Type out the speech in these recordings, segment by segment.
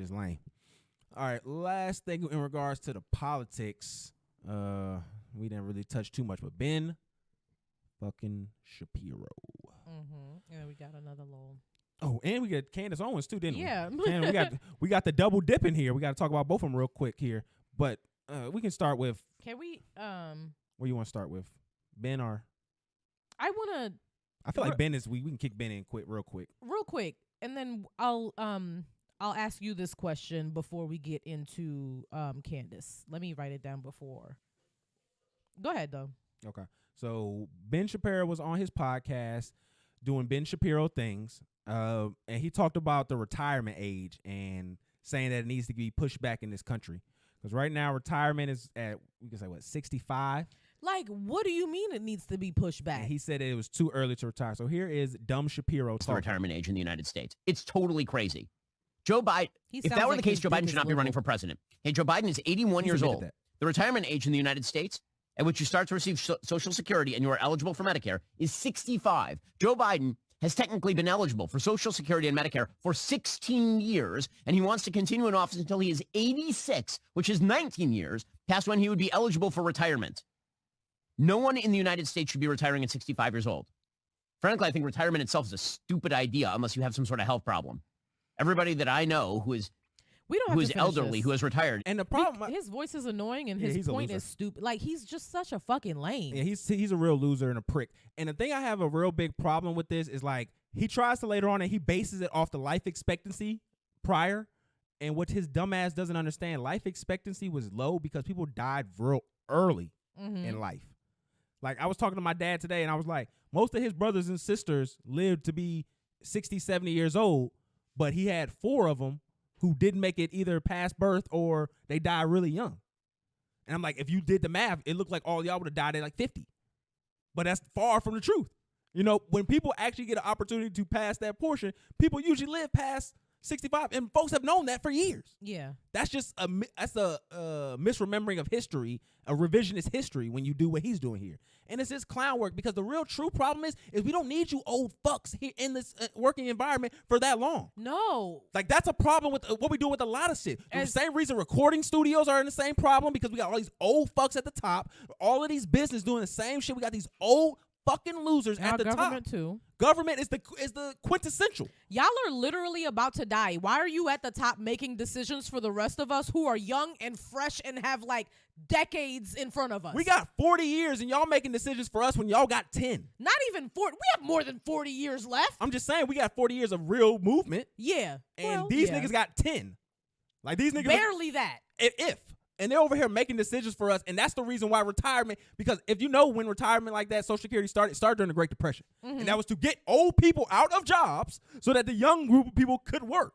It's lame. All right, last thing in regards to the politics, we didn't really touch too much, but Ben fucking Shapiro. Mm-hmm. Yeah, we got another little. Oh, and we got Candace Owens too, didn't Yeah. we? Yeah. we got the double dip in here. We got to talk about both of them real quick here, but we can start with. Can we? Where you want to start with, Ben or? I want to. I feel like Ben is. We can kick Ben in real quick, and then I'll ask you this question before we get into Candace. Let me write it down before. Go ahead though. Okay. So Ben Shapiro was on his podcast doing Ben Shapiro things, and he talked about the retirement age and saying that it needs to be pushed back in this country because right now retirement is at, we can say, what, 65? Like, what do you mean it needs to be pushed back? And he said it was too early to retire. So here is Dumb Shapiro the talking. retirement age in the United States. It's totally crazy. Joe Biden, if sounds that were like the case, his Joe Biden biggest should not be liberal. running for president. Hey, Joe Biden is 81 He's years admitted old. that. The retirement age in the United States at which you start to receive Social Security and you are eligible for Medicare is 65. Joe Biden has technically been eligible for Social Security and Medicare for 16 years, and he wants to continue in office until he is 86, which is 19 years past when he would be eligible for retirement. No one in the United States should be retiring at 65 years old. Frankly, I think retirement itself is a stupid idea unless you have some sort of health problem. Everybody that I know who is elderly, who has retired. And the problem, his voice is annoying and Yeah, his he's a point loser. is stupid. Like, he's just such a fucking lame. yeah, he's a real loser and a prick. And the thing I have a real big problem with this is like he tries to later on and he bases it off the life expectancy prior. And what his dumbass doesn't understand, life expectancy was low because people died real early in life. Like I was talking to my dad today and I was like, most of his brothers and sisters lived to be 60, 70 years old, but he had 4 of them who didn't make it either past birth or they died really young. And I'm like, if you did the math, it looked like all y'all would have died at like 50. But that's far from the truth. You know, when people actually get an opportunity to pass that portion, people usually live past 65, and folks have known that for years. Yeah. That's just a misremembering of history, a revisionist history when you do what he's doing here. And it's this clown work because the real true problem is we don't need you old fucks here in this working environment for that long. No. Like, that's a problem with what we do with a lot of shit. The same reason recording studios are in the same problem because we got all these old fucks at the top, all of these business doing the same shit. We got these old fucking losers at the government top. too. Government is the quintessential. Y'all are literally about to die. Why are you at the top making decisions for the rest of us who are young and fresh and have like decades in front of us? We got 40 years and y'all making decisions for us when y'all got 10. Not even 40. We have more than 40 years left. I'm just saying we got 40 years of real movement. Yeah. And these niggas got 10. Like these niggas barely that. If. And they're over here making decisions for us. And that's the reason why retirement, because if you know when retirement like that, Social Security started during the Great Depression. And that was to get old people out of jobs so that the young group of people could work.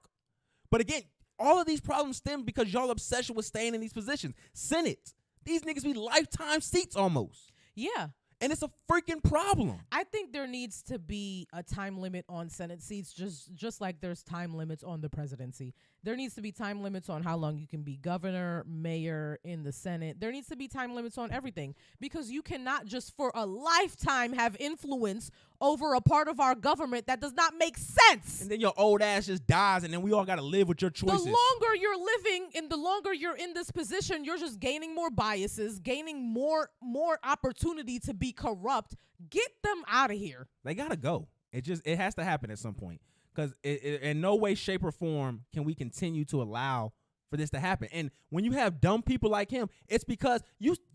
But again, all of these problems stem because y'all obsession with staying in these positions. Senate. These niggas be lifetime seats almost. Yeah. And it's a freaking problem. I think there needs to be a time limit on Senate seats, just like there's time limits on the presidency. There needs to be time limits on how long you can be governor, mayor in the Senate. There needs to be time limits on everything because you cannot just for a lifetime have influence over a part of our government that does not make sense. And then your old ass just dies and then we all got to live with your choices. The longer you're living and the longer you're in this position, you're just gaining more biases, gaining more opportunity to be corrupt. Get them out of here. They got to go. It has to happen at some point. Because in no way, shape, or form can we continue to allow for this to happen. And when you have dumb people like him, it's because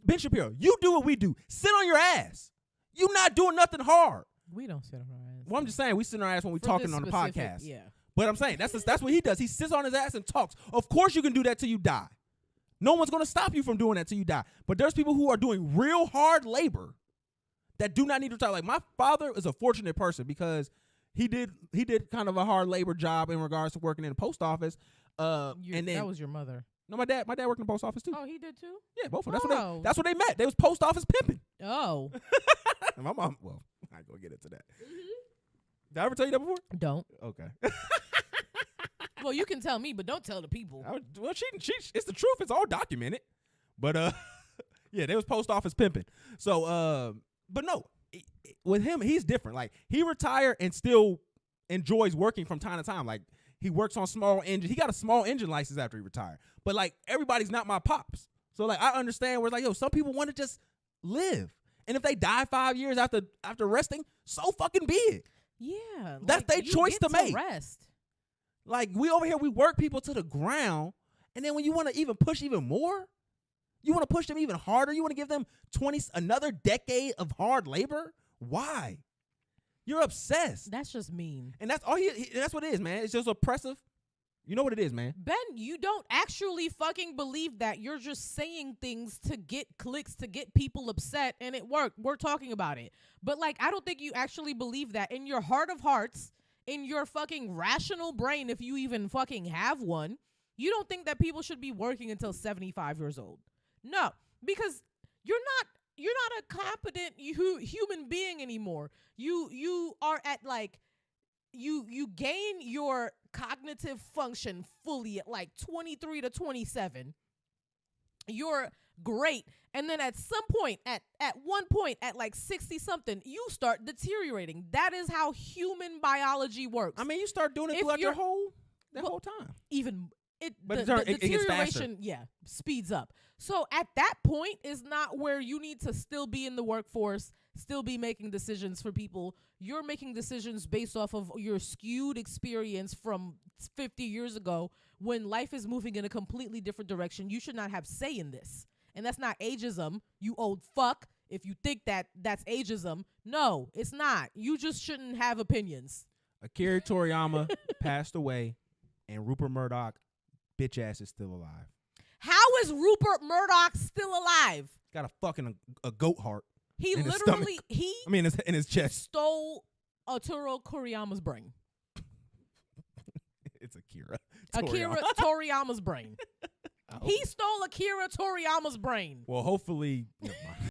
Ben Shapiro, you do what we do. Sit on your ass. You not doing nothing hard. We don't sit on our ass. Well, I'm just saying we sit on our ass when we're talking on the podcast. Yeah. But I'm saying that's what he does. He sits on his ass and talks. Of course you can do that till you die. No one's going to stop you from doing that till you die. But there's people who are doing real hard labor that do not need to retire. Like my father is a fortunate person because he did kind of a hard labor job in regards to working in the post office. And then that was your mother. No, my dad worked in the post office too. Oh, he did too? Yeah, both of them. That's what they met. They was post office pimping. Oh. My mom, well, I ain't gonna get into that. Did I ever tell you that before? Don't. Okay. Well, you can tell me, but don't tell the people. Well, she it's the truth. It's all documented. But yeah, they was post office pimping. So but no, with him, he's different. Like he retired and still enjoys working from time to time. Like he works on small engine. He got a small engine license after he retired. But like everybody's not my pops. So like I understand where it's like, yo, some people want to just live. And if they die 5 years after resting, so fucking be it. Yeah. That's their choice to make. Rest. Like we over here, we work people to the ground. And then when you want to even push even more, you want to push them even harder. You want to give them another decade of hard labor. Why? You're obsessed. That's just mean. And that's all that's what it is, man. It's just oppressive. You know what it is, man. Ben, you don't actually fucking believe that. You're just saying things to get clicks, to get people upset, and it worked. We're talking about it. But like, I don't think you actually believe that in your heart of hearts, in your fucking rational brain, if you even fucking have one. You don't think that people should be working until 75 years old. No, because you're not a competent human being anymore. You are at like you gain your cognitive function fully at like 23 to 27. You're great, and then at some point, at one point at like 60 something, you start deteriorating. That is how human biology works. I mean, you start doing it throughout your whole time. The deterioration, speeds up. So at that point is not where you need to still be in the workforce, still be making decisions for people. You're making decisions based off of your skewed experience from 50 years ago when life is moving in a completely different direction. You should not have say in this. And that's not ageism, you old fuck. If you think that that's ageism, no, it's not. You just shouldn't have opinions. Akira Toriyama passed away, and Rupert Murdoch, bitch ass, is still alive. How is Rupert Murdoch still alive? Got a fucking a goat heart. He in literally in his chest. Stole Arturo Toriyama's brain. It's Akira Toriyama's brain. He stole Akira Toriyama's brain. Well, hopefully, never mind.